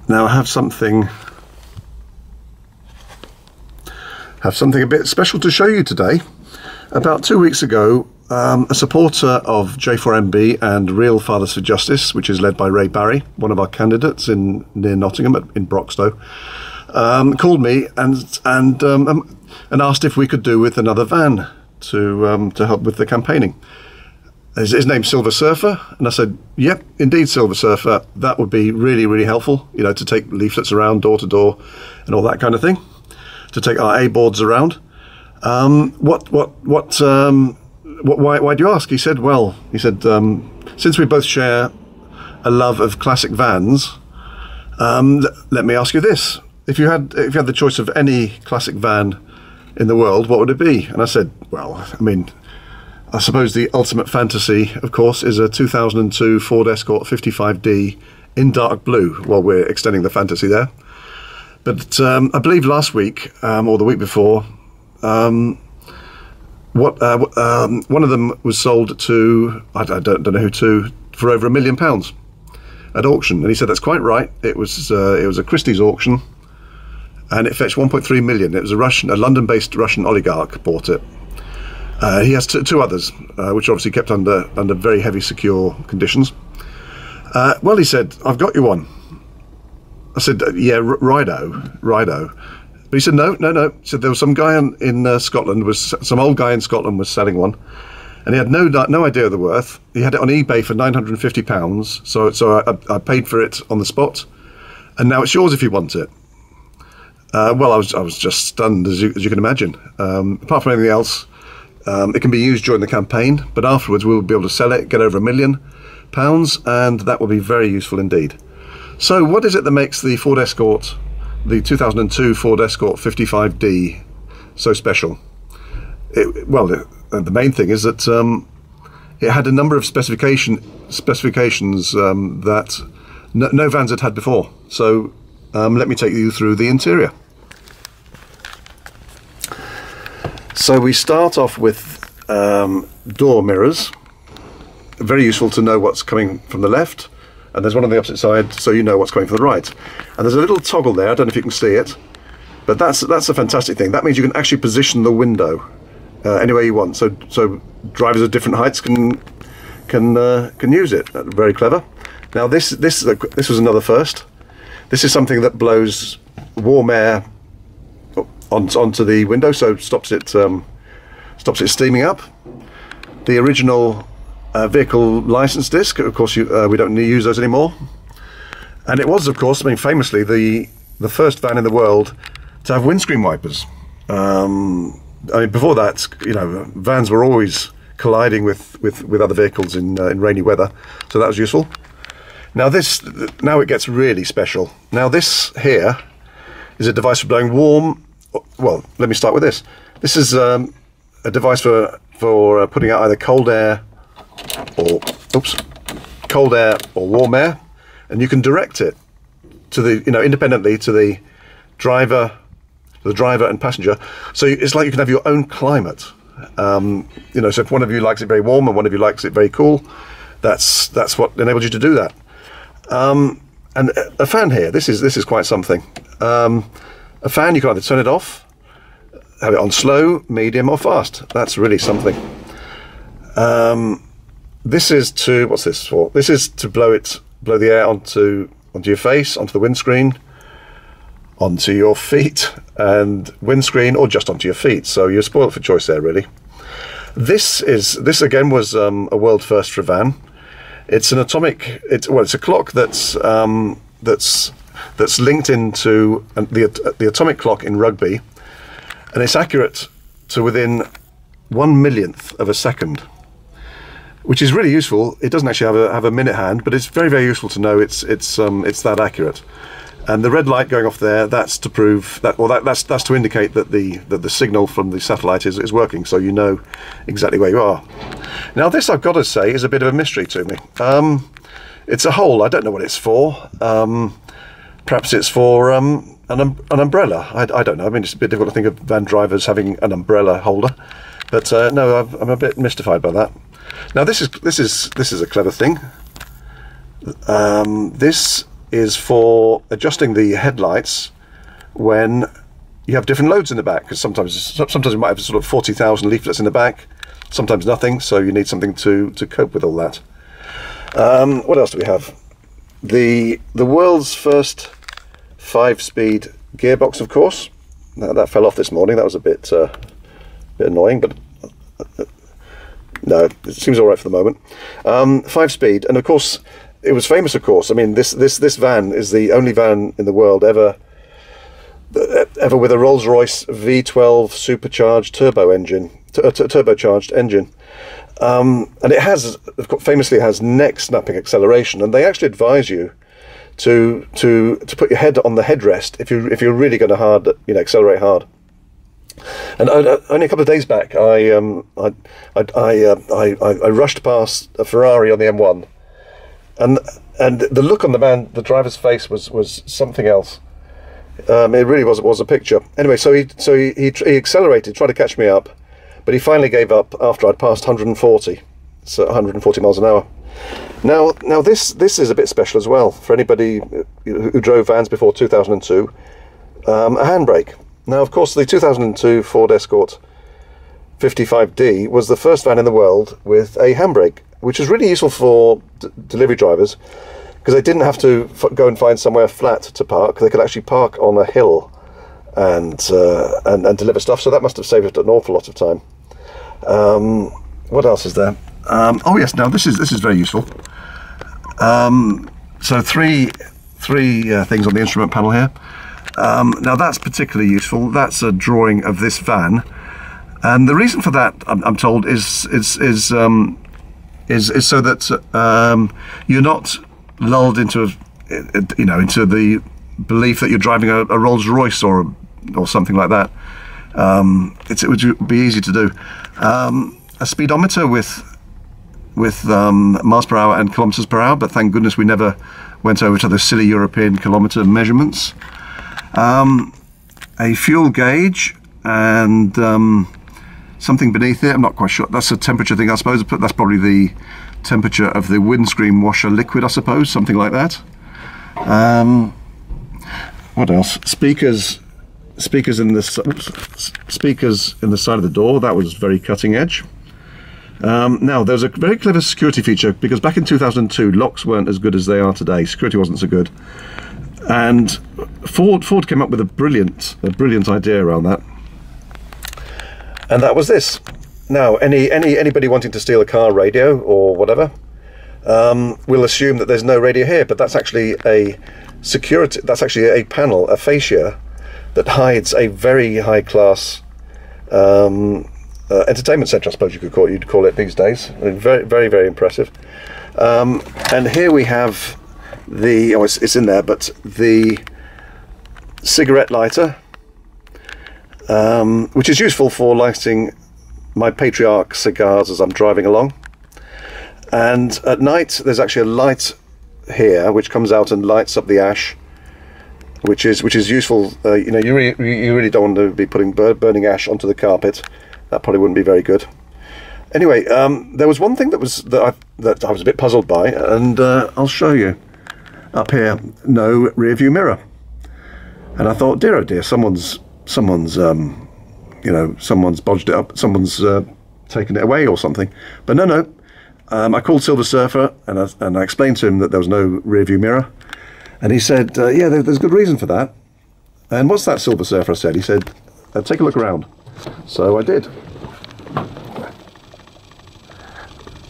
Now I have something a bit special to show you today. About 2 weeks ago, a supporter of J4MB and Real Fathers for Justice, which is led by Ray Barry, one of our candidates near Nottingham in Broxtowe, called me and asked if we could do with another van to help with the campaigning. His name's Silver Surfer, and I said, yep, indeed, Silver Surfer, that would be really, really helpful, you know, to take leaflets around door to door and all that kind of thing, to take our A-boards around. Why do you ask? He said, since we both share a love of classic vans, let me ask you this. If you had the choice of any classic van in the world, what would it be? And I said, well, I mean, I suppose the ultimate fantasy, of course, is a 2002 Ford Escort 55D in dark blue. Well, we're extending the fantasy there. But I believe last week, or the week before, one of them was sold to, I don't know who to, for over £1 million at auction. And he said, that's quite right. It was a Christie's auction, and it fetched 1.3 million. It was a London-based Russian oligarch bought it. He has two others, which obviously kept under very heavy secure conditions. Well, he said, I've got you one. I said, yeah, righto. But he said, no. He said there was some guy in Scotland, some old guy in Scotland was selling one, and he had no idea of the worth. He had it on eBay for £950, so I paid for it on the spot, and now it's yours if you want it. Well, I was just stunned, as you can imagine. Apart from anything else, it can be used during the campaign, but afterwards we'll be able to sell it, get over £1 million, and that will be very useful indeed. So what is it that makes the Ford Escort, the 2002 Ford Escort 55D, so special? The main thing is that it had a number of specifications that no vans had before. So let me take you through the interior. So we start off with door mirrors. Very useful to know what's coming from the left, and there's one on the opposite side, so you know what's coming from the right. And there's a little toggle there. I don't know if you can see it, but that's a fantastic thing. That means you can actually position the window any way you want. So drivers of different heights can use it. Very clever. Now this was another first. This is something that blows warm air onto the window, so stops it steaming up. The original vehicle license disc, of course, we don't use those anymore. And it was, of course, I mean, famously the first van in the world to have windscreen wipers. I mean, before that, you know, vans were always colliding with other vehicles in rainy weather, so that was useful. Now it gets really special. Now this here is a device for blowing warm. Well, let me start with this. This is a device for putting out either cold air or warm air, and you can direct it to independently to the driver and passenger. So it's like you can have your own climate. So if one of you likes it very warm and one of you likes it very cool, that's what enables you to do that. And a fan here. This is quite something. A fan, you can either turn it off, have it on slow, medium, or fast. That's really something. This is to, what's this for? This is to blow the air onto your face, onto the windscreen, onto your feet and windscreen, or just onto your feet. So you're spoiled for choice there, really. This again was a world first for a van. It's an atomic. It's a clock that's linked into the atomic clock in rugby, and it's accurate to within 1/1,000,000th of a second, which is really useful. It doesn't actually have a minute hand, but it's very, very useful to know it's that accurate. And the red light going off there, that's to prove that, or that's to indicate that the signal from the satellite is working, so you know exactly where you are. Now this, I've got to say, is a bit of a mystery to me. It's a hole. I don't know what it's for. Perhaps it's for an umbrella. I don't know. I mean, it's a bit difficult to think of van drivers having an umbrella holder, but no, I'm a bit mystified by that. Now this is a clever thing. This is for adjusting the headlights when you have different loads in the back, because sometimes you might have sort of 40,000 leaflets in the back, sometimes nothing, so you need something to cope with all that. What else do we have? The world's first 5-speed gearbox, of course. Now, that fell off this morning. That was a bit annoying, but no, it seems all right for the moment. 5-speed, and of course, it was famous. Of course, I mean, this van is the only van in the world ever with a Rolls-Royce V12 supercharged turbocharged engine, and it has, famously, has neck snapping acceleration, and they actually advise you to put your head on the headrest if you're really going to accelerate hard. And only a couple of days back, I rushed past a Ferrari on the M1, and the look on the driver's face was something else. It really was a picture. Anyway, so he accelerated, tried to catch me up, but he finally gave up after I'd passed 140 miles an hour. Now this is a bit special as well for anybody who drove vans before 2002. A handbrake. Now, of course, the 2002 Ford Escort 55D was the first van in the world with a handbrake, which is really useful for delivery drivers, because they didn't have to go and find somewhere flat to park. They could actually park on a hill and deliver stuff. So that must have saved an awful lot of time. What else is there? Oh yes, now this is very useful. So three things on the instrument panel here. Now that's particularly useful. That's a drawing of this van, and the reason for that, I'm told, is so that you're not lulled into the belief that you're driving a Rolls Royce or something like that. It would be easy to do. A speedometer with miles per hour and kilometers per hour, but thank goodness we never went over to the silly European kilometer measurements. A fuel gauge and something beneath it. I'm not quite sure. That's a temperature thing, I suppose. That's probably the temperature of the windscreen washer liquid, I suppose, something like that. What else? Speakers in the side of the door. That was very cutting edge. Now, there's a very clever security feature, because back in 2002, locks weren't as good as they are today. Security wasn't so good, and Ford came up with a brilliant idea around that, and that was this. Now, anybody wanting to steal a car radio or whatever, will assume that there's no radio here, but that's actually a security. That's actually a panel, a fascia, that hides a very high class entertainment centre, I suppose you'd call it these days. Very, very, very impressive. And here we have it's in there, but the cigarette lighter, which is useful for lighting my Patriarch cigars as I'm driving along. And at night, there's actually a light here which comes out and lights up the ash, which is useful. You really don't want to be putting burning ash onto the carpet. That probably wouldn't be very good. Anyway, there was one thing that I was a bit puzzled by, and I'll show you. Up here, no rear view mirror, and I thought, dear oh dear, someone's bodged it up, someone's taken it away or something. But no. I called Silver Surfer and I explained to him that there was no rear view mirror, and he said, yeah, there's good reason for that. And what's that, Silver Surfer? I said. He said, take a look around. So I did.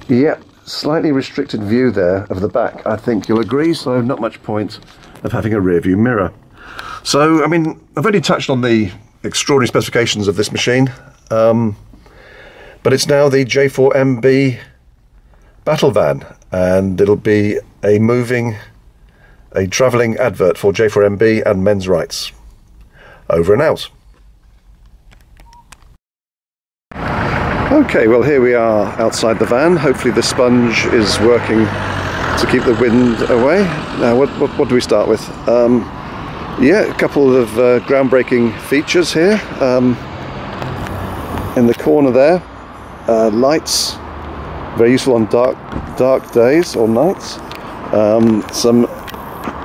Yeah, slightly restricted view there of the back, I think you'll agree, so not much point of having a rear view mirror. So, I mean, I've only touched on the extraordinary specifications of this machine, but it's now the J4MB battle van, and it'll be a travelling advert for J4MB and men's rights. Over and out. Okay, well, here we are outside the van. Hopefully the sponge is working to keep the wind away. Now, what do we start with? Yeah, a couple of groundbreaking features here. In the corner there, lights, very useful on dark days or nights. Some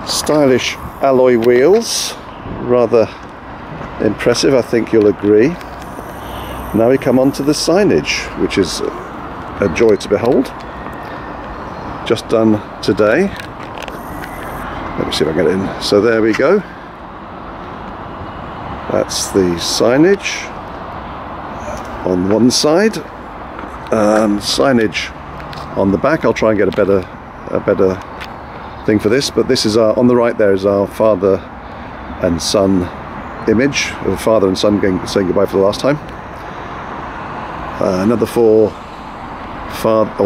Stylish alloy wheels, rather impressive, I think you'll agree. Now we come on to the signage, which is a joy to behold. Just done today. Let me see if I can get it in. So there we go. That's the signage on one side. Signage on the back. I'll try and get a better thing for this, but this is on the right there is our father and son image of the father and son saying goodbye for the last time. Another for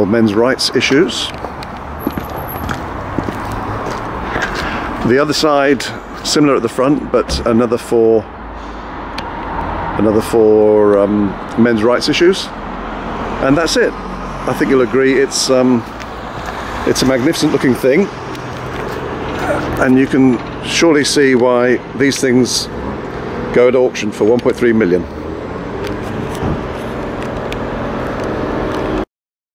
men's rights issues. The other side, similar at the front, but another for men's rights issues, and that's it. I think you'll agree it's a magnificent looking thing, and you can surely see why these things go at auction for 1.3 million.